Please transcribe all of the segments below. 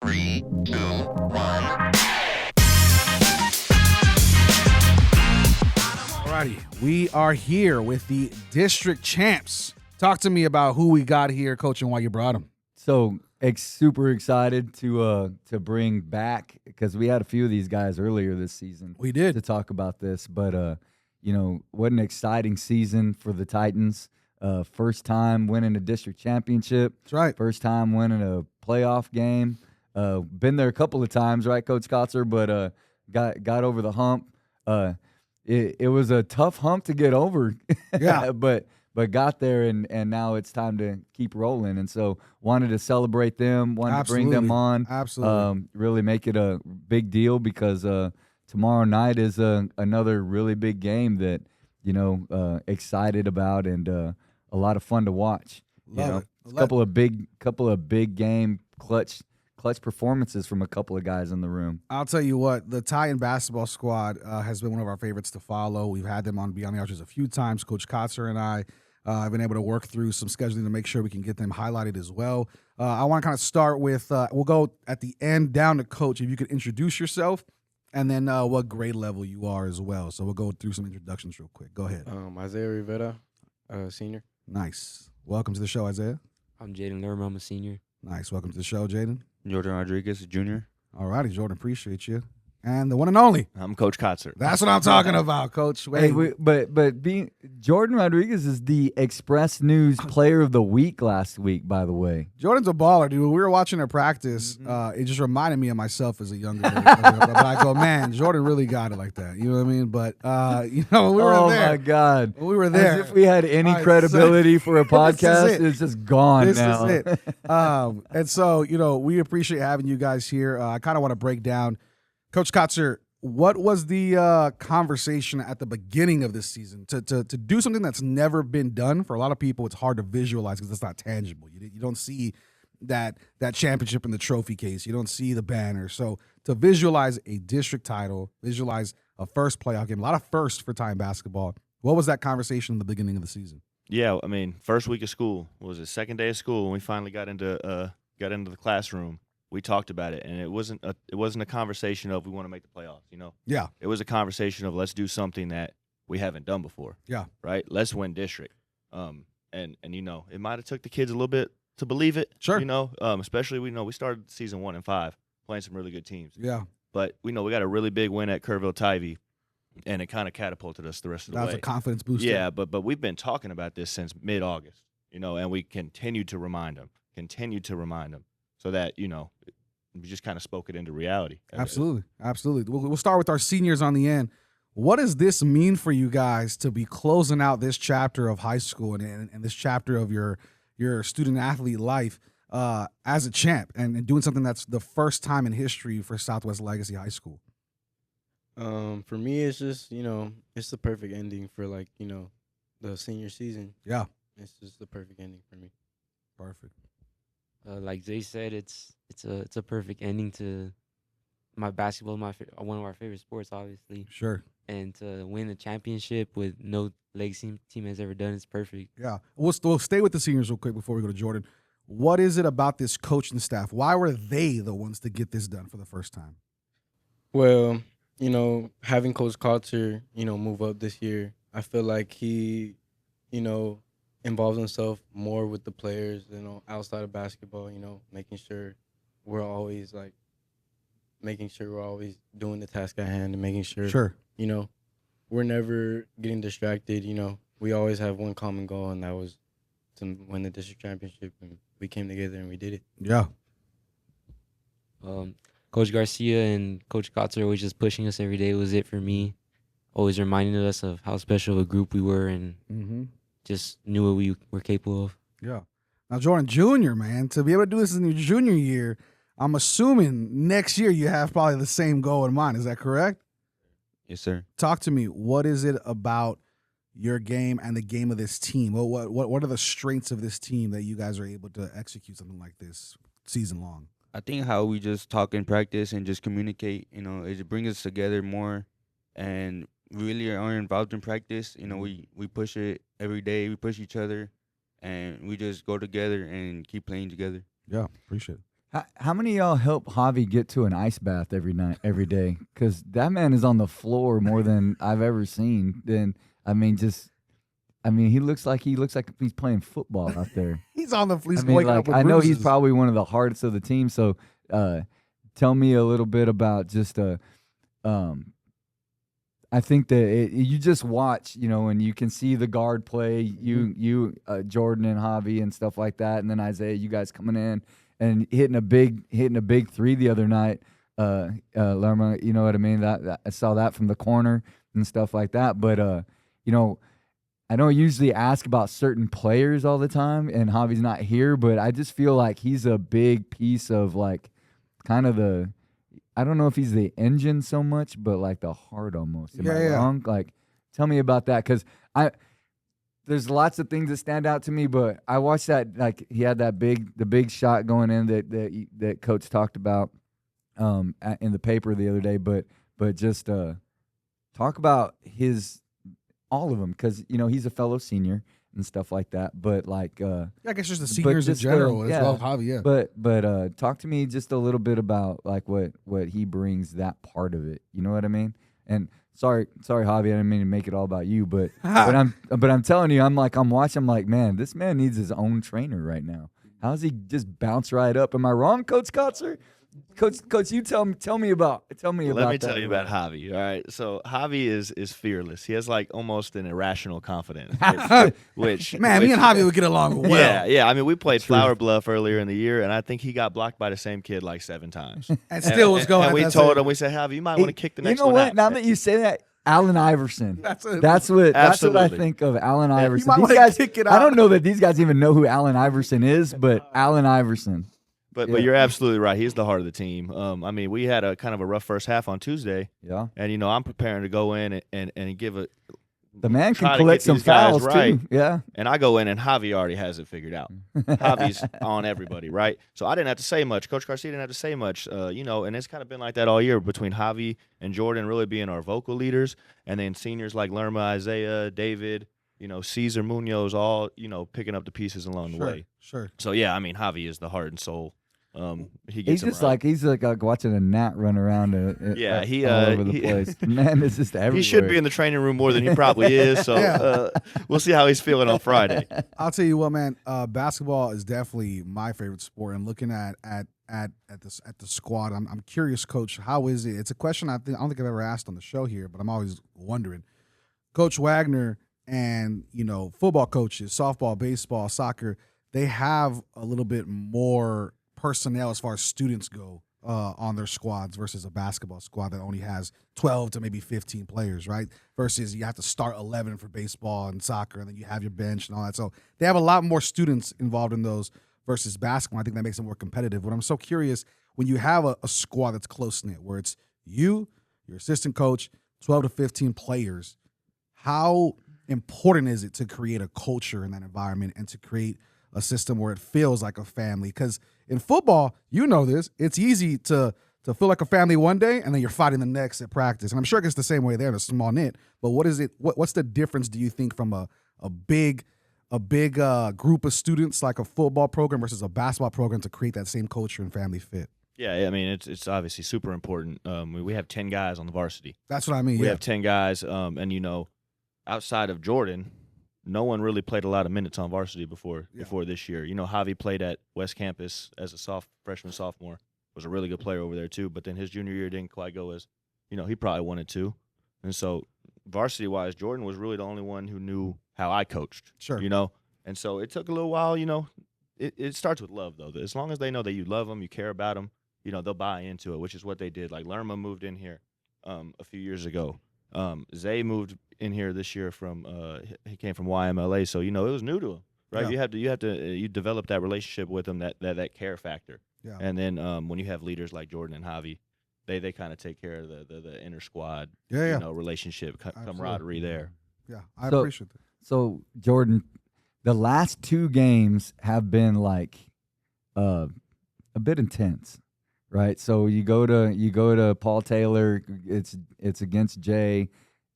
3, 2, 1. Alrighty, we are here with the district champs. Talk to me about who we got here, Coach, and why you brought them. So super excited to bring back, because we had a few of these guys earlier this season. We did. To talk about this, but what an exciting season for the Titans. First time winning a district championship. That's right. First time winning a playoff game. Been there a couple of times, right, Coach Kotzer? But got over the hump. It was a tough hump to get over. Yeah. but got there, and now it's time to keep rolling. And so wanted to celebrate them, wanted to bring them on. Absolutely. Really make it a big deal, because tomorrow night is another really big game that, excited about, and a lot of fun to watch. Love it. A couple of big game clutch performances from a couple of guys in the room. I'll tell you what, the Titan basketball squad has been one of our favorites to follow. We've had them on Beyond the Arches a few times. Coach Kotzer and I have been able to work through some scheduling to make sure we can get them highlighted as well. I want to kind of start with, we'll go at the end down to Coach. If you could introduce yourself, and then what grade level you are as well. So we'll go through some introductions real quick. Go ahead. Isaiah Rivera, senior. Nice. Welcome to the show, Isaiah. I'm Jaden Lerma. I'm a senior. Nice. Welcome to the show, Jaden. Jordan Rodriguez, junior. All righty, Jordan. Appreciate you. And the one and only. I'm Coach Kotzer. That's what I'm talking about, Coach. Hey, but being Jordan Rodriguez is the Express News Player of the Week last week, by the way. Jordan's a baller, dude. When we were watching her practice, it just reminded me of myself as a younger dude. But I go, man, Jordan really got it like that. You know what I mean? But, when we were there. Oh, my God. When we were there. As if we had any credibility for a podcast. It's just gone now. This is it. And so, we appreciate having you guys here. I kind of want to break down. Coach Kotzer, what was the conversation at the beginning of this season to do something that's never been done? For a lot of people, it's hard to visualize because it's not tangible. You don't see that championship in the trophy case. You don't see the banner. So to visualize a district title, visualize a first playoff game, a lot of firsts for Titan basketball. What was that conversation in the beginning of the season? Yeah, I mean, first week of school was the second day of school when we finally got into the classroom. We talked about it, and it wasn't a conversation of we want to make the playoffs, Yeah. It was a conversation of let's do something that we haven't done before. Yeah. Right? Let's win district. And it might have took the kids a little bit to believe it. Sure. Especially we started season 1 and 5 playing some really good teams. Yeah. But we got a really big win at Kerrville-Tivy, and it kind of catapulted us the rest of the way. That was a confidence booster. Yeah, but we've been talking about this since mid-August, and we continue to remind them, so that, we just kind of spoke it into reality. Absolutely. We'll start with our seniors on the end. What does this mean for you guys to be closing out this chapter of high school and this chapter of your student-athlete life as a champ and doing something that's the first time in history for Southwest Legacy High School? For me, it's just, it's the perfect ending for, the senior season. Yeah. It's just the perfect ending for me. Perfect. Like Zay said, it's a perfect ending to my basketball, one of our favorite sports, obviously. Sure. And to win a championship with no legacy team has ever done, it's perfect. Yeah. We'll stay with the seniors real quick before we go to Jordan. What is it about this coaching staff? Why were they the ones to get this done for the first time? Well, having Coach Kotzer, move up this year, I feel like he, involves himself more with the players, outside of basketball, making sure we're always doing the task at hand and making sure, we're never getting distracted. We always have one common goal, and that was to win the district championship, and we came together and we did it. Yeah. Coach Garcia and Coach Kotzer always just pushing us every day was it for me, always reminding us of how special of a group we were and just knew what we were capable of. Yeah. Now, Jordan Jr., man, to be able to do this in your junior year, I'm assuming next year you have probably the same goal in mind. Is that correct? Yes, sir. Talk to me. What is it about your game and the game of this team? What are the strengths of this team that you guys are able to execute something like this season long? I think how we just talk in practice and just communicate, it brings us together more, and really are involved in practice. We push it every day. We push each other, and we just go together and keep playing together. Yeah, appreciate it. How many of y'all help Javi get to an ice bath every day? Because that man is on the floor more than I've ever seen. Then he looks like he's playing football out there. He's on the he's I mean, waking up like with I know he's bruises. probably one of the hardest of the team. So, tell me a little bit about just I think that you just watch, and you can see the guard play, you Jordan and Javi and stuff like that, and then Isaiah, you guys coming in and hitting a big three the other night. Lerma, you know what I mean? That I saw that from the corner and stuff like that. But I don't usually ask about certain players all the time, and Javi's not here, but I just feel like he's a big piece of like kind of the. I don't know if he's the engine so much, but like the heart almost. Am I wrong? Like, tell me about that, because there's lots of things that stand out to me, but I watched that, like he had the big shot going in that Coach talked about in the paper the other day, but just talk about all of them, because he's a fellow senior and stuff like that, but like I guess just the seniors in general as well, Javi. Yeah, but talk to me just a little bit about like what he brings, that part of it. You know what I mean? And sorry, Javi, I didn't mean to make it all about you, but I'm telling you, I'm watching, I'm like, man, this man needs his own trainer right now. How does he just bounce right up? Am I wrong, Coach Kotzer? Coach, you tell me about Let me that. tell you about Javi. All right, so Javi is fearless. He has like almost an irrational confidence, which me and Javi would get along well. Yeah. I mean, we played Flower Bluff earlier in the year, and I think he got blocked by the same kid like 7 times, and still was going. And we told him, we said, Javi, you might want to kick the next one. You know what? Out. Now that you say that, Allen Iverson. That's what Absolutely. I think of Allen Iverson. might These wanna guys, kick it I out. don't know that these guys even know who Allen Iverson is, but Allen Iverson. But you're absolutely right. He's the heart of the team. I mean, we had a kind of a rough first half on Tuesday. Yeah. And I'm preparing to go in and give a. The man try can to collect get some these guys fouls right. too. Yeah. And I go in, and Javi already has it figured out. Javi's on everybody, right? So I didn't have to say much. Coach Garcia didn't have to say much, and it's kind of been like that all year between Javi and Jordan really being our vocal leaders, and then seniors like Lerma, Isaiah, David, Cesar Munoz, all, picking up the pieces along the way. Sure. So, yeah, I mean, Javi is the heart and soul. He gets He's right. he's like watching a gnat run around. All over the place. Man, it's just everywhere. He should be in the training room more than he probably is. So we'll see how he's feeling on Friday. I'll tell you what, man. Basketball is definitely my favorite sport. And looking at the squad, I'm curious, Coach. How is it? It's a question I don't think I've ever asked on the show here, but I'm always wondering. Coach Wagner and football coaches, softball, baseball, soccer, they have a little bit more personnel as far as students go on their squads versus a basketball squad that only has 12 to maybe 15 players, right? Versus you have to start 11 for baseball and soccer, and then you have your bench and all that. So they have a lot more students involved in those versus basketball. I think that makes it more competitive. But I'm so curious, when you have a squad that's close-knit, where it's you, your assistant coach, 12 to 15 players, how important is it to create a culture in that environment and to create a system where it feels like a family? Because in football, this, it's easy to feel like a family one day and then you're fighting the next at practice. And I'm sure it gets the same way there in a small knit. But what is it? What's the difference, do you think, from a big group of students like a football program versus a basketball program to create that same culture and family fit? Yeah, I mean, it's obviously super important. We have 10 guys on the varsity. That's what I mean. We have 10 guys, and outside of Jordan, no one really played a lot of minutes on varsity before this year. Javi played at West Campus as a freshman, sophomore. Was a really good player over there too. But then his junior year didn't quite go as, he probably wanted to. And so varsity-wise, Jordan was really the only one who knew how I coached. Sure. And so it took a little while. It starts with love though. As long as they know that you love them, you care about them, they'll buy into it, which is what they did. Like Lerma moved in here a few years ago. Zay moved in here this year he came from YMLA, so it was new to him, right? Yeah. You develop that relationship with them, that care factor. Yeah. And then when you have leaders like Jordan and Javi, they kind of take care of the inner squad, relationship, camaraderie there. Yeah, I appreciate that. So Jordan, the last 2 games have been like a bit intense. Right, so you go to Paul Taylor. It's against Jay.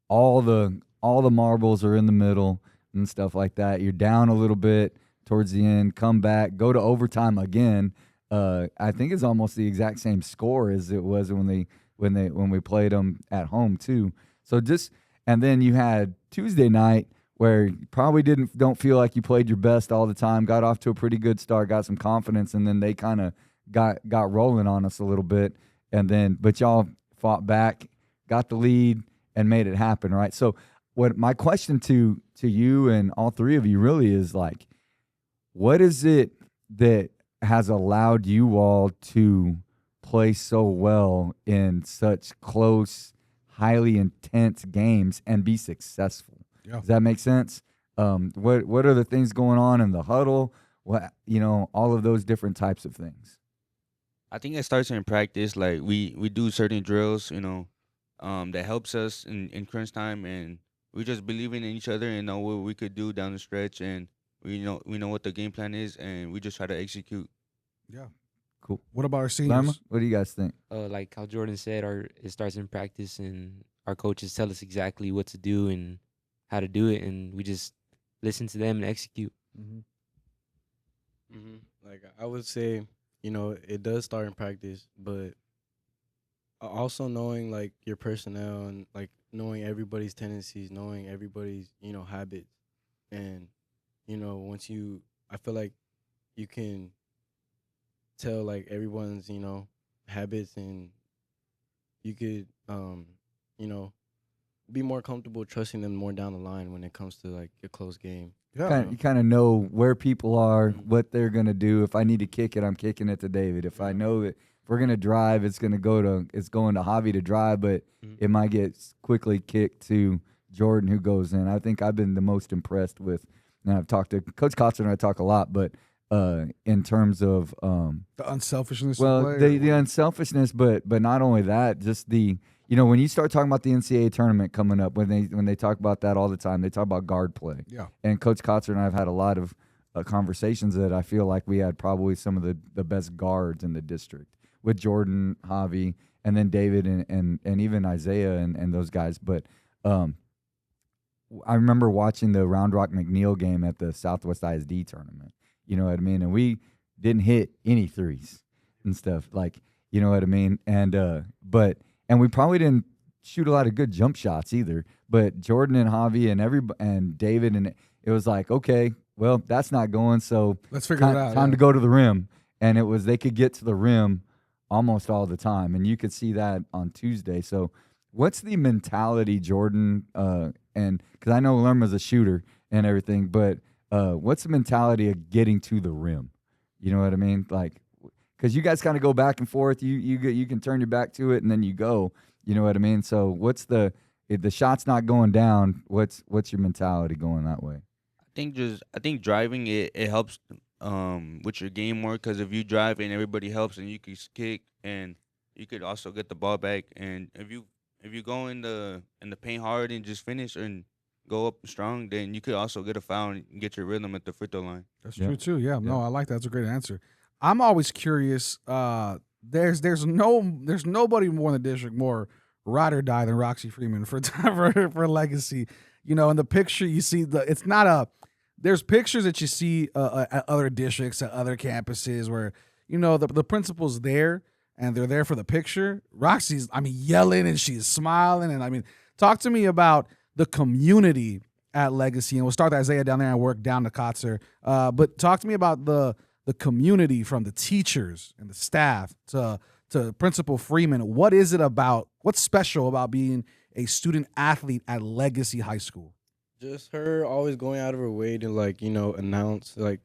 All the marbles are in the middle and stuff like that. You're down a little bit towards the end. Come back, go to overtime again. I think it's almost the exact same score as it was when we played them at home too. So and then you had Tuesday night where you probably don't feel like you played your best all the time, got off to a pretty good start, got some confidence, and then they kind of got rolling on us a little bit, but y'all fought back, got the lead, and made it happen, right? So what my question to you and all three of you really is like, what is it that has allowed you all to play so well in such close, highly intense games and be successful? Yeah. Does that make sense? What are the things going on in the huddle? All of those different types of things. I think it starts in practice. Like we do certain drills, that helps us in crunch time, and we just believing in each other and know what we could do down the stretch, and we know what the game plan is, and we just try to execute. Yeah. Cool. What about our seniors? Lerma, what do you guys think? Like how Jordan said, it starts in practice, and our coaches tell us exactly what to do and how to do it, and we just listen to them and execute. Like I would say, it does start in practice, but also knowing like your personnel and like knowing everybody's tendencies, knowing everybody's habits, and I feel like you can tell like everyone's habits, and you could be more comfortable trusting them more down the line when it comes to like a close game. Yeah. You kind of know where people are, what they're gonna do. If I need to kick it, I'm kicking it to David. If I know that if we're gonna drive, it's going to Javi to drive, but it might get quickly kicked to Jordan, who goes in. I think I've been the most impressed with. And I've talked to Coach Kotzer, and I talk a lot, but in terms of the unselfishness. well, of play, the unselfishness, but not only that, just the when you start talking about the NCAA tournament coming up, when they talk about that all the time, they talk about guard play. Yeah. And Coach Kotzer and I have had a lot of conversations that I feel like we had probably some of the best guards in the district with Jordan, Javi, and then David and even Isaiah and those guys. But I remember watching the Round Rock McNeil game at the Southwest ISD tournament. You know what I mean? And we didn't hit any threes and stuff. Like, you know what I mean? And we probably didn't shoot a lot of good jump shots either. But Jordan and Javi and David, and it was like, okay, well, that's not going. So let's figure it out. Time to go to the rim. And they could get to the rim almost all the time. And you could see that on Tuesday. So what's the mentality, Jordan? And because I know Lerma's a shooter and everything, but what's the mentality of getting to the rim? You know what I mean? Like, because you guys kind of go back and forth. You can turn your back to it and then you go. You know what I mean? So what's if the shot's not going down, what's your mentality going that way? I think driving it helps with your game more, because if you drive and everybody helps, and you can kick and you could also get the ball back, and if you go in the paint hard and just finish and go up strong, then you could also get a foul and get your rhythm at the free throw line. That's true too. Yeah, no, I like that. That's a great answer. I'm always curious. There's nobody more in the district more ride or die than Roxy Freeman for Legacy. In the picture you see there's pictures that you see at other districts, at other campuses where the principal's there and they're there for the picture. Roxy's yelling and she's smiling, and talk to me about the community at Legacy, and we'll start with Isaiah down there and work down to Kotzer. But talk to me about the community, from the teachers and the staff to Principal Freeman. What is it about? What's special about being a student athlete at Legacy High School? Just her always going out of her way to announce the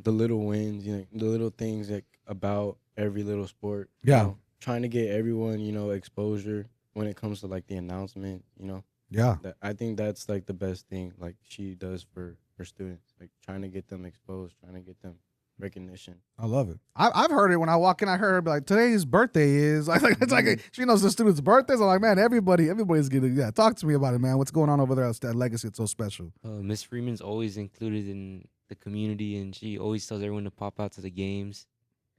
little wins, the little things about every little sport. Yeah. Trying to get everyone, exposure when it comes to the announcement, Yeah. I think that's the best thing she does for her students, trying to get them exposed, trying to get them recognition. I love it. I've heard it when I walk in. I heard her be like, "Today's birthday is." It's like she knows the students' birthdays. I'm like, man, everybody's getting. Yeah, talk to me about it, man. What's going on over there at Legacy? It's so special. Miss Freeman's always included in the community, and she always tells everyone to pop out to the games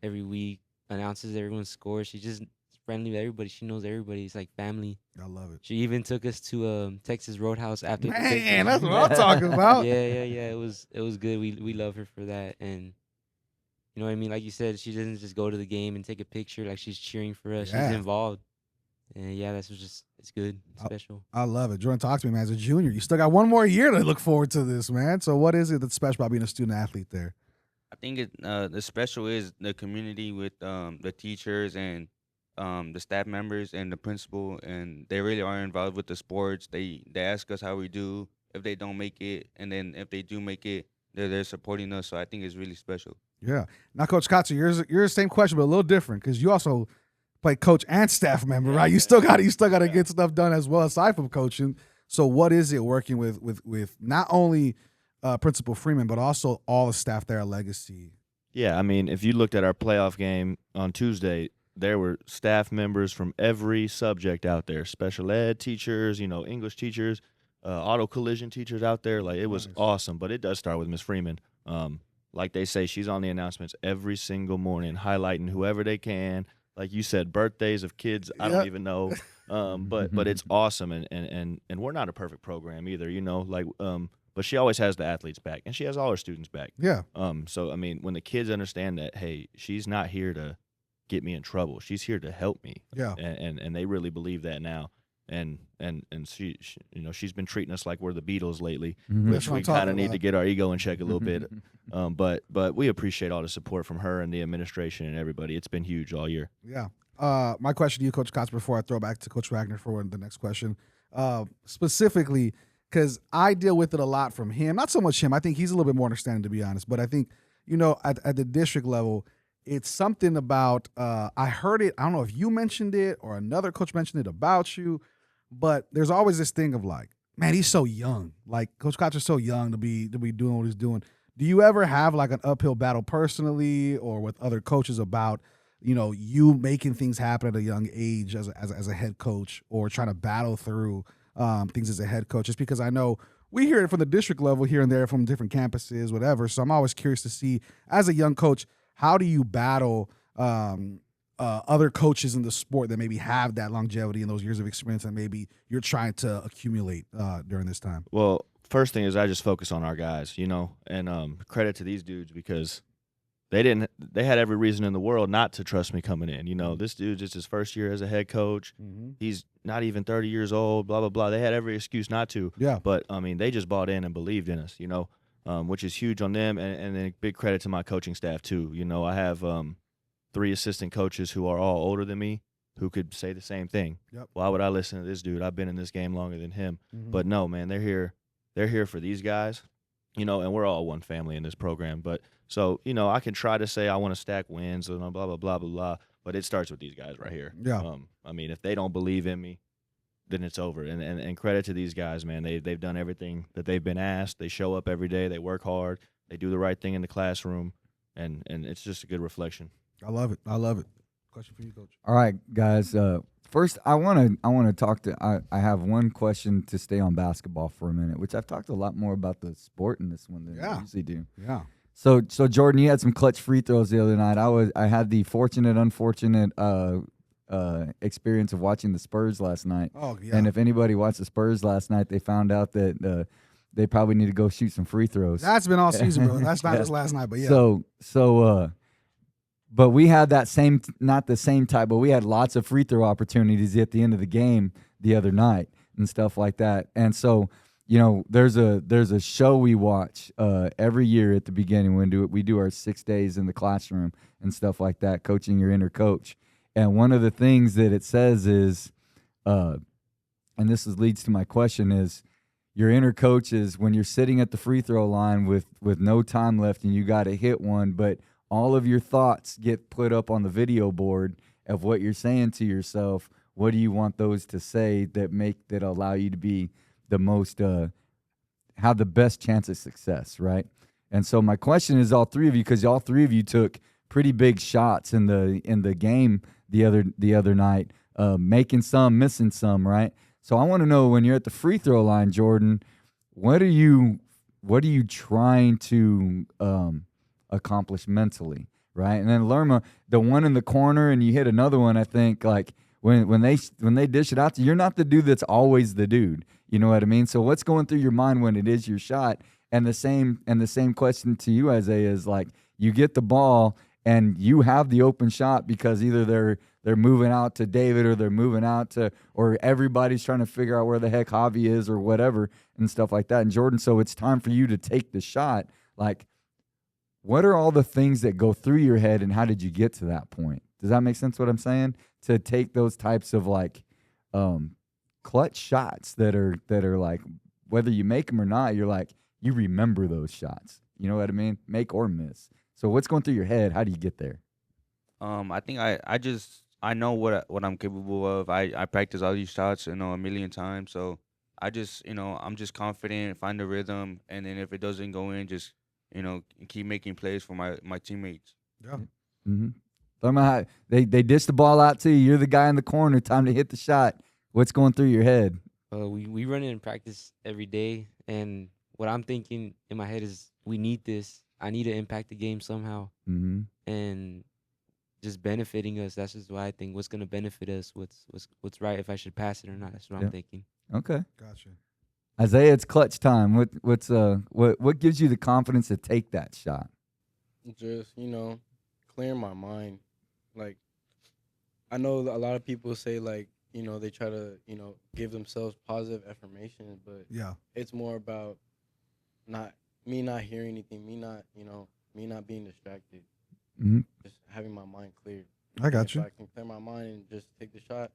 every week. Announces everyone's scores. She's just friendly with everybody. She knows everybody. It's like family. I love it. She even took us to Texas Roadhouse after. Man, that's what I'm talking about. Yeah. It was good. We love her for that, and You know what I mean? Like you said, she doesn't just go to the game and take a picture. Like she's cheering for us. Yeah. She's involved. And yeah, it's good, special. I love it. Jordan, talk to me, man. As a junior, you still got one more year to look forward to this, man. So what is it that's special about being a student athlete there? I think the special is the community with the teachers and the staff members and the principal, and they really are involved with the sports. They ask us how we do if they don't make it, and then if they do make it, they're supporting us. So I think it's really special. Yeah. Now, Coach Kotzer, you're the same question, but a little different because you also play coach and staff member, right? You still got to get stuff done as well aside from coaching. So what is it working with not only Principal Freeman but also all the staff there at Legacy? Yeah, I mean, if you looked at our playoff game on Tuesday, there were staff members from every subject out there, special ed teachers, English teachers, auto collision teachers out there. Like, it was awesome, but it does start with Miss Freeman. Like they say, she's on the announcements every single morning, highlighting whoever they can. Like you said, birthdays of kids, I don't even know. But it's awesome, and we're not a perfect program either, but she always has the athletes back, and she has all her students back. Yeah. So I mean, when the kids understand that, hey, she's not here to get me in trouble, she's here to help me. Yeah. And they really believe that now. And she she's been treating us like we're the Beatles lately, which we kind of need to get our ego in check a little bit. But we appreciate all the support from her and the administration and everybody. It's been huge all year. Yeah. My question to you, Coach Kotz, before I throw back to Coach Wagner for the next question, specifically because I deal with it a lot from him. Not so much him. I think he's a little bit more understanding, to be honest. But I think at the district level, it's something about I heard it. I don't know if you mentioned it or another coach mentioned it about you. But there's always this thing of like, man, he's so young. Like Coach Kotz is so young to be doing what he's doing. Do you ever have like an uphill battle personally or with other coaches about, you making things happen at a young age as a head coach or trying to battle through things as a head coach? Just because I know we hear it from the district level here and there from different campuses, whatever. So I'm always curious to see, as a young coach, how do you battle other coaches in the sport that maybe have that longevity and those years of experience and maybe you're trying to accumulate during this time? Well, first thing is I just focus on our guys, and credit to these dudes because they had every reason in the world not to trust me coming in. This dude's just his first year as a head coach. Mm-hmm. He's not even 30 years old, blah, blah, blah. They had every excuse not to. Yeah. But, they just bought in and believed in us, which is huge on them. And then big credit to my coaching staff too. I have 3 assistant coaches who are all older than me who could say the same thing. Yep. Why would I listen to this dude? I've been in this game longer than him. Mm-hmm. But no, man, they're here for these guys, and we're all one family in this program. But so, I can try to say I want to stack wins and blah, blah, blah, blah, blah, but it starts with these guys right here. Yeah. If they don't believe in me, then it's over. And credit to these guys, man. They've done everything that they've been asked. They show up every day. They work hard. They do the right thing in the classroom, and it's just a good reflection. I love it. Question for you, Coach. All right, guys. First, I want to talk to. I have one question to stay on basketball for a minute, which I've talked a lot more about the sport in this one than I usually do. Yeah. So Jordan, you had some clutch free throws the other night. I had the unfortunate experience of watching the Spurs last night. Oh yeah. And if anybody watched the Spurs last night, they found out that they probably need to go shoot some free throws. That's been all season, bro. That's not just last night, but yeah. So. But we had not the same type, but we had lots of free throw opportunities at the end of the game the other night and stuff like that. And so, there's a show we watch every year at the beginning when we do our 6 days in the classroom and stuff like that, coaching your inner coach. And one of the things that it says is, and leads to my question is, your inner coach is when you're sitting at the free throw line with no time left and you got to hit one, but all of your thoughts get put up on the video board of what you're saying to yourself. What do you want those to say that allow you to be the most have the best chance of success, right? And so my question is all three of you, because all three of you took pretty big shots in the game the other night, making some, missing some, right? So I want to know, when you're at the free throw line, Jordan, what are you trying to accomplish mentally, right? And then Lerma, the one in the corner, and you hit another one. I think like when they dish it out to you, you're not the dude that's always the dude. You know what I mean? So what's going through your mind when it is your shot? And the same question to you, Isaiah, is like, you get the ball and you have the open shot because either they're moving out to David or they're moving out to, or everybody's trying to figure out where the heck Javi is or whatever and stuff like that. And Jordan, so it's time for you to take the shot. Like, what are all the things that go through your head, and how did you get to that point? Does that make sense what I'm saying? To take those types of like clutch shots that are like, whether you make them or not, you're like, you remember those shots. You know what I mean? Make or miss. So what's going through your head? How do you get there? I think I know what I'm capable of. I practice all these shots, a million times. So I just, I'm just confident, find the rhythm, and then if it doesn't go in, just, keep making plays for my teammates. Yeah. Mm-hmm. They dish the ball out to you. You're the guy in the corner. Time to hit the shot. What's going through your head? We run it in practice every day, and what I'm thinking in my head is we need this. I need to impact the game somehow, and just benefiting us. That's just what I think. What's gonna benefit us? What's right? If I should pass it or not? That's what I'm thinking. Okay, gotcha. Isaiah, it's clutch time. What gives you the confidence to take that shot? Just clearing my mind. Like, I know a lot of people say like they try to give themselves positive affirmations, but yeah, it's more about not hearing anything, me not being distracted, just having my mind cleared. I got you. If I can clear my mind and just take the shot,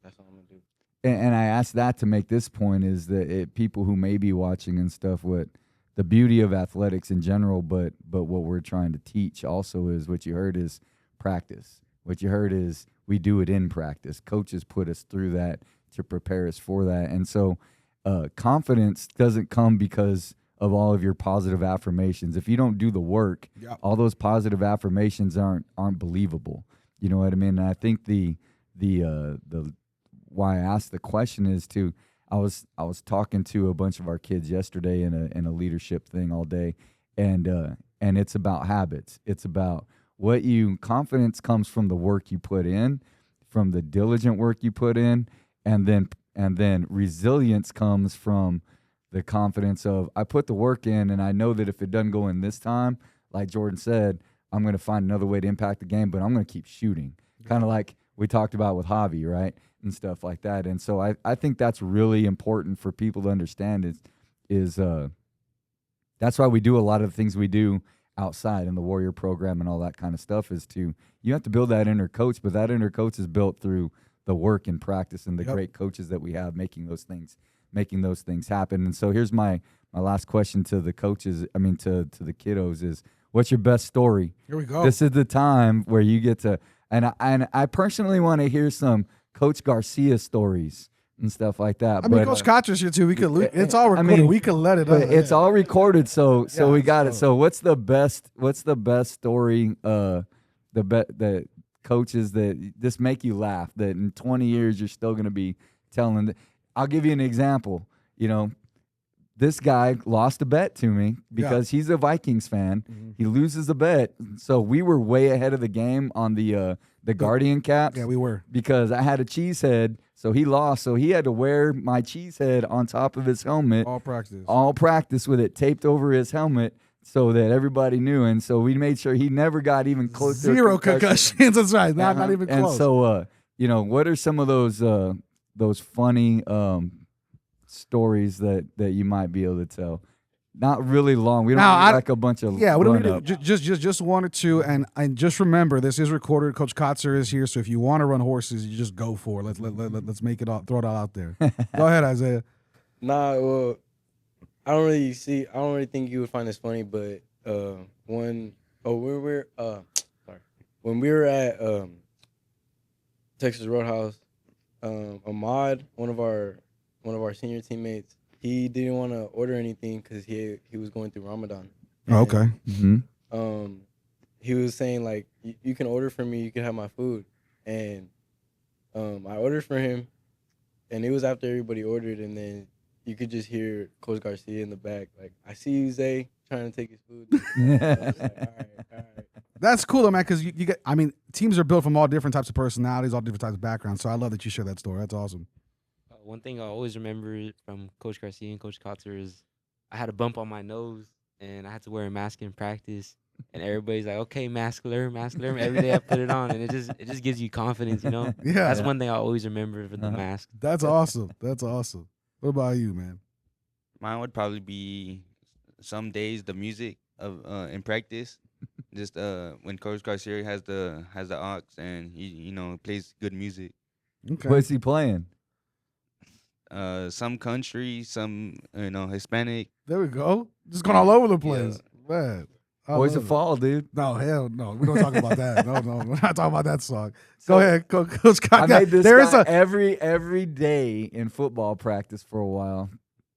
that's what I'm gonna do. And I asked that to make this point is that people who may be watching and stuff, what the beauty of athletics in general, but what we're trying to teach also is what you heard is practice. What you heard is we do it in practice. Coaches put us through that to prepare us for that. And so confidence doesn't come because of all of your positive affirmations. If you don't do the work, all those positive affirmations aren't believable. You know what I mean? And I think the why I asked the question is I was talking to a bunch of our kids yesterday in a leadership thing all day, and it's about habits. It's about confidence comes from the work you put in, from the diligent work you put in, and then resilience comes from the confidence of I put the work in, and I know that if it doesn't go in this time, like Jordan said, I'm going to find another way to impact the game, but I'm going to keep shooting. Kind of like we talked about with Javi, right? And stuff like that. And so I think that's really important for people to understand is that's why we do a lot of the things we do outside in the Warrior program and all that kind of stuff you have to build that inner coach, but that inner coach is built through the work and practice and the great coaches that we have making those things happen. And so here's my last question to the coaches, to the kiddos is, what's your best story? Here we go. This is the time where you get to, and I personally want to hear some Coach Garcia stories and stuff like that. Coach Kotcher's here too. We could. It's all recorded. We could let it out. It's all recorded, so we got it. So what's the best story? The coaches that just make you laugh. That in 20 years you're still going to be telling. I'll give you an example. This guy lost a bet to me because he's a Vikings fan. He loses a bet, so we were way ahead of the game on the Guardian caps. Yeah, we were, because I had a cheese head, so he lost. So he had to wear my cheese head on top of his helmet. All practice with it taped over his helmet, so that everybody knew. And so we made sure he never got even close. Zero concussions. That's right. Not even close. And so, what are some of those funny stories that you might be able to tell? Not really long. We don't need like a bunch of we don't need just one or two. And just remember, this is recorded. Coach Kotzer is here, so if you want to run horses, you just go for it. Let's make it all, throw it all out there. Go ahead, Isaiah. Well, I don't really think you would find this funny, but when we were at Texas Roadhouse, Ahmad, one of our senior teammates, he didn't want to order anything because he was going through Ramadan. Oh, okay. He was saying like, you can order for me, you can have my food, and I ordered for him, and it was after everybody ordered, and then you could just hear Coach Garcia in the back like, "I see you, Zay, trying to take his food." I was like, all right. That's cool, though, man, because you get. Teams are built from all different types of personalities, all different types of backgrounds. So I love that you share that story. That's awesome. One thing I always remember from Coach Garcia and Coach Kotzer is I had a bump on my nose and I had to wear a mask in practice. and everybody's like, okay, mask alert, mask alert. Every day I put it on, and it just gives you confidence, you know. Yeah. That's one thing I always remember for the mask. That's awesome. That's awesome. What about you, man? Mine would probably be some days the music of in practice. Just when Coach Garcia has the aux and he plays good music. Okay. What's he playing? Some country, some Hispanic. There we go. Just going all over the place. Man. I Boys love of it. Fall, dude. No, hell no. We don't talk about that. No, we're not talking about that song. Go ahead, Coach I Scott. made this There is guy a every day in football practice for a while.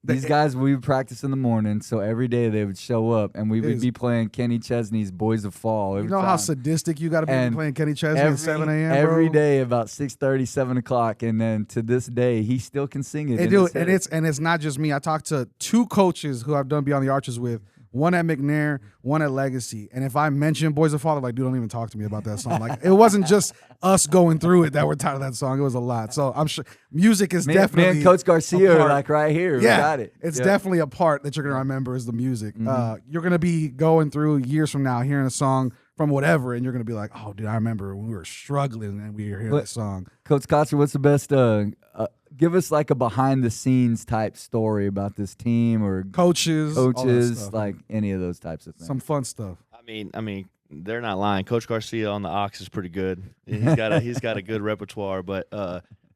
These guys, we would practice in the morning, so every day they would show up, and we would be playing Kenny Chesney's Boys of Fall. You know how sadistic you got to be And playing Kenny Chesney at 7 a.m., bro? Every day about 6:30, 7 o'clock, and then to this day, he still can sing it. And, dude, and it's not just me. I talked to 2 coaches who I've done Beyond the Arches with, one at McNair, one at Legacy. And if I mention Boys of Fall, they're like, dude, don't even talk to me about that song. Like, it wasn't just us going through it that we're tired of that song. It was a lot. So I'm sure music is definitely. Me and Coach Garcia are like right here. Yeah, we got it. It's definitely a part that you're going to remember is the music. You're going to be going through years from now, hearing a song from whatever, and you're going to be like, oh, dude, I remember when we were struggling and we were hearing that song. Coach Kotzer, what's the best? Give us like a behind the scenes type story about this team or Coaches, all that stuff. like any of those types of things. Some fun stuff. I mean, they're not lying. Coach Garcia on the aux is pretty good. He's got a good repertoire. But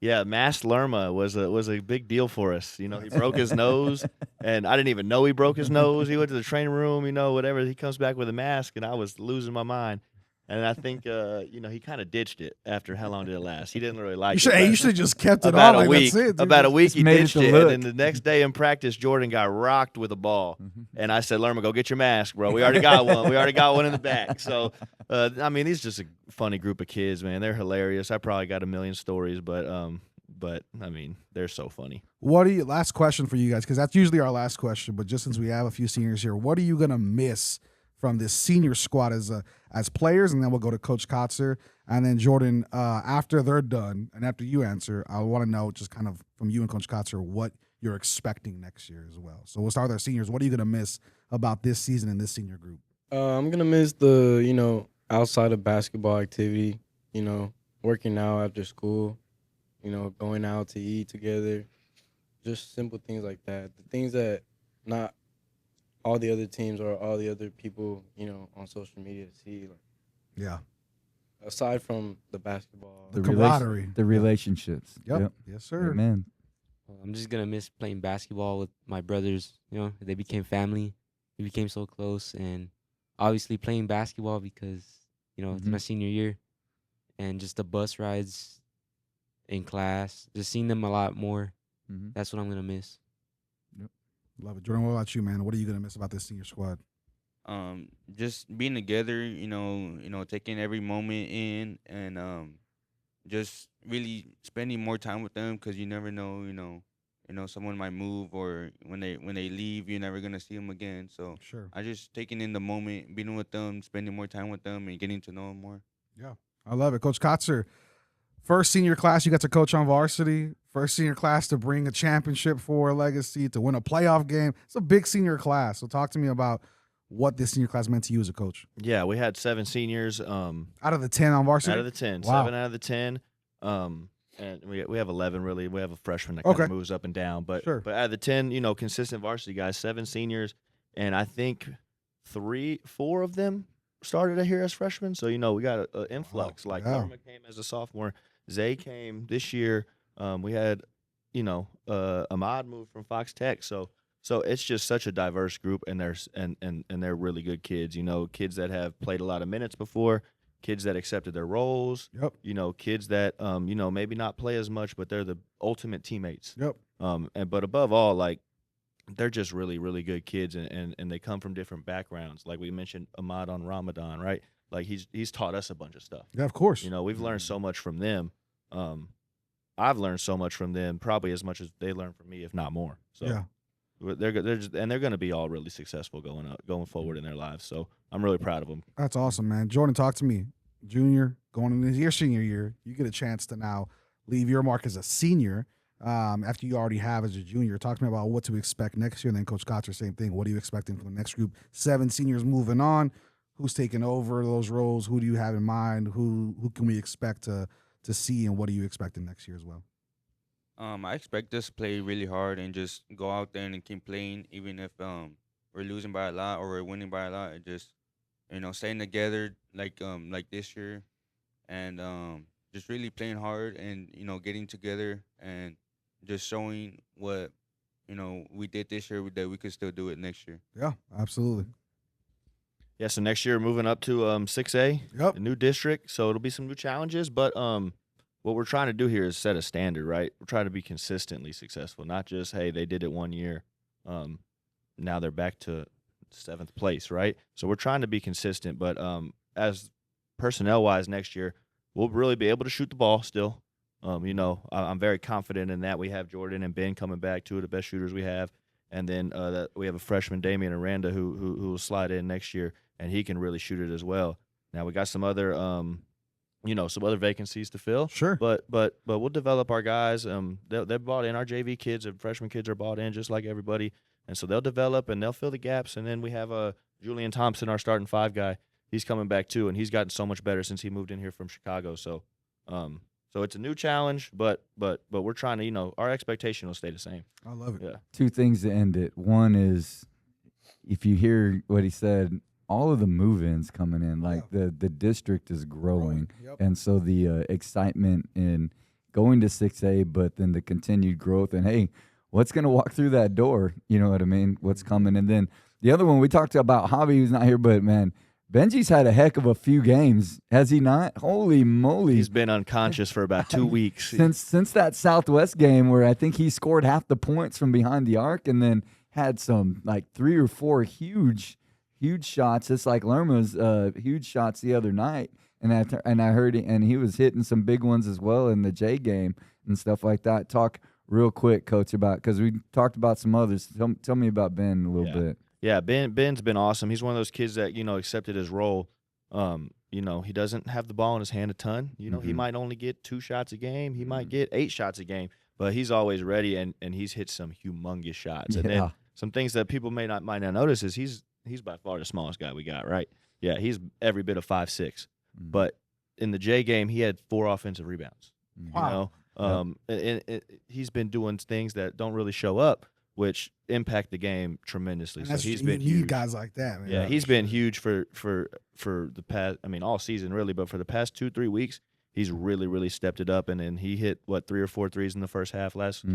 yeah, Masked Lerma was a big deal for us. You know, he broke his nose, and I didn't even know he broke his nose. He went to the training room, whatever. He comes back with a mask, and I was losing my mind. And I think, he kind of ditched it after how long did it last? He didn't really like it. You should have just kept it about on. a week. That's it, dude. About a week, he made it ditched to it. look. And then the next day in practice, Jordan got rocked with a ball. And I said, Lerma, go get your mask, bro. We already got one. We already got one in the back. So, he's just a funny group of kids, man. They're hilarious. I probably got a million stories, but they're so funny. Last question for you guys, because that's usually our last question, but just since we have a few seniors here, what are you going to miss from this senior squad as players? And then we'll go to Coach Kotzer. And then Jordan, after they're done, and after you answer, I want to know just kind of from you and Coach Kotzer what you're expecting next year as well. So we'll start with our seniors. What are you going to miss about this season and this senior group? I'm going to miss the, outside of basketball activity, working out after school, going out to eat together, just simple things like that. The things that not all the other teams or all the other people, on social media see. Yeah. Aside from the basketball. The camaraderie. The relationships. Yep. Yes, sir. Man. I'm just going to miss playing basketball with my brothers. They became family. We became so close. And obviously playing basketball because, it's my senior year. And just the bus rides in class, just seeing them a lot more. That's what I'm going to miss. Yep. Love it. Jordan, what about you, man? What are you going to miss about this senior squad? Just being together, taking every moment in, and just really spending more time with them because you never know, someone might move or when they leave, you're never gonna see them again. So sure, I just taking in the moment, being with them, spending more time with them, and getting to know them more. Yeah, I love it, Coach Kotzer. First senior class you got to coach on varsity. First senior class to bring a championship for Legacy, to win a playoff game. It's a big senior class. So talk to me about what this senior class meant to you as a coach. Yeah, we had 7 seniors. Out of the 10 on varsity? Out of the 10. Wow. 7 out of the 10. And we have 11, really. We have a freshman that kind of moves up and down. But sure. But out of the 10, consistent varsity guys, 7 seniors. And I think 4 of them started here as freshmen. So, we got an influx. Karma came as a sophomore. Zay came this year. We had, Ahmad moved from Fox Tech. So it's just such a diverse group, and they're really good kids. Kids that have played a lot of minutes before, kids that accepted their roles. Yep. Kids that maybe not play as much, but they're the ultimate teammates. Yep. But above all, they're just really, really good kids, and they come from different backgrounds. Like we mentioned, Ahmad on Ramadan, right? Like he's taught us a bunch of stuff. Yeah, of course. We've learned so much from them. I've learned so much from them, probably as much as they learned from me, if not more. So yeah. They're going to be all really successful going forward in their lives. So I'm really proud of them. That's awesome, man. Jordan, talk to me. Junior, going into your senior year, you get a chance to now leave your mark as a senior after you already have as a junior. Talk to me about what to expect next year. And then Coach Kotzer, same thing. What are you expecting from the next group? 7 seniors moving on. who's taking over those roles? Who do you have in mind? Who can we expect to see, and what do you expect in next year as well? I expect us to play really hard and just go out there and keep playing, even if we're losing by a lot or we're winning by a lot. And just staying together like this year, and just really playing hard and getting together and just showing what we did this year that we could still do it next year. Yeah, absolutely. Yeah, so next year moving up to 6A, Yep. a new district. So it'll be some new challenges, but what we're trying to do here is set a standard, right? We're trying to be consistently successful, not just, hey, they did it one year. Now they're back to 7th place, right? So we're trying to be consistent, but as personnel-wise next year, we'll really be able to shoot the ball still. I'm very confident in that. We have Jordan and Ben coming back, 2 of the best shooters we have. And then we have a freshman, Damian Aranda, who will slide in next year, and he can really shoot it as well. Now we got some other some other vacancies to fill. Sure. But we'll develop our guys. They're bought in. Our JV kids and freshman kids are bought in just like everybody. And so they'll develop and they'll fill the gaps. And then we have Julian Thompson, our starting 5 guy. He's coming back too, and he's gotten so much better since he moved in here from Chicago. So so it's a new challenge, but we're trying to, our expectation will stay the same. I love it. Yeah. 2 things to end it. One is, if you hear what he said, all of the move-ins coming in, like the district is growing. Yep. And so the excitement in going to 6A, but then the continued growth and, hey, what's going to walk through that door? You know what I mean? What's coming? And then the other one, we talked about Javi, who's not here, but, man, Benji's had a heck of a few games, has he not? Holy moly. He's been unconscious for about 2 weeks. Since that Southwest game where I think he scored half the points from behind the arc and then had some like 3 or 4 huge shots. It's like Lerma's huge shots the other night. And I heard and he was hitting some big ones as well in the J game and stuff like that. Talk real quick, Coach, about, because we talked about some others. Tell me about Ben a little bit. Yeah, Ben's been awesome. He's one of those kids that, accepted his role. He doesn't have the ball in his hand a ton. He might only get 2 shots a game. He might get 8 shots a game, but he's always ready, and he's hit some humongous shots. And then some things that people might not notice is he's by far the smallest guy we got, right? Yeah, he's every bit of 5'6". But in the J game, he had 4 offensive rebounds. Wow. And he's been doing things that don't really show up, which impact the game tremendously. And so he's you been need huge. guys like that, man. Yeah, he's been huge for the past, all season really, but for the past 2-3 weeks, he's really, really stepped it up. And then he hit 3 or 4 threes in the first half last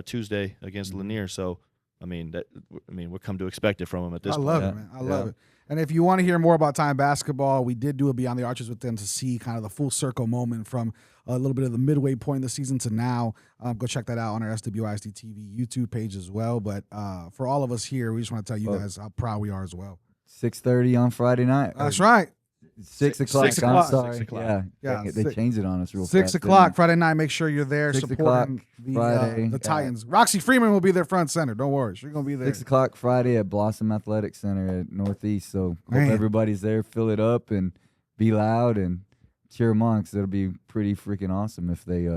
Tuesday against Lanier. So we're come to expect it from him at this point. I love it, man. I love it. And if you want to hear more about Time Basketball, we did do a Beyond the Arches with them to see kind of the full circle moment from a little bit of the midway point in the season to now. Go check that out on our SWISD TV YouTube page as well. But for all of us here, we just want to tell you guys how proud we are as well. 6:30 on Friday night. That's right. 6 o'clock. 6 o'clock. I'm sorry. 6 o'clock. Yeah. They changed it on us real 6 fast. o'clock Friday night. Make sure you're there 6 supporting Friday, the Titans. Roxy Freeman will be there front center. Don't worry. She's going to be there. 6 o'clock Friday at Blossom Athletic Center at Northeast. So hope everybody's there. Fill it up and be loud and cheer them on, because it'll be pretty freaking awesome if they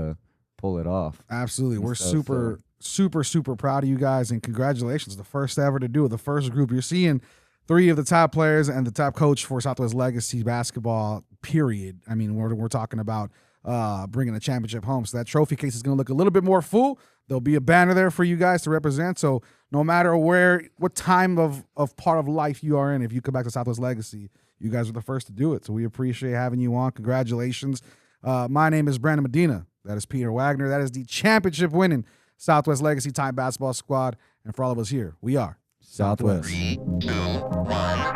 pull it off. Absolutely. We're super proud of you guys, and congratulations. The first ever to do it. The first group. You're seeing 3 of the top players and the top coach for Southwest Legacy basketball, period. We're talking about bringing a championship home. So that trophy case is going to look a little bit more full. There'll be a banner there for you guys to represent. So no matter what time of part of life you are in, if you come back to Southwest Legacy, you guys are the first to do it. So we appreciate having you on. Congratulations. My name is Brandon Medina. That is Peter Wagner. That is the championship-winning Southwest Legacy Time Basketball Squad. And for all of us here, we are Southwest. 3, 2, 1.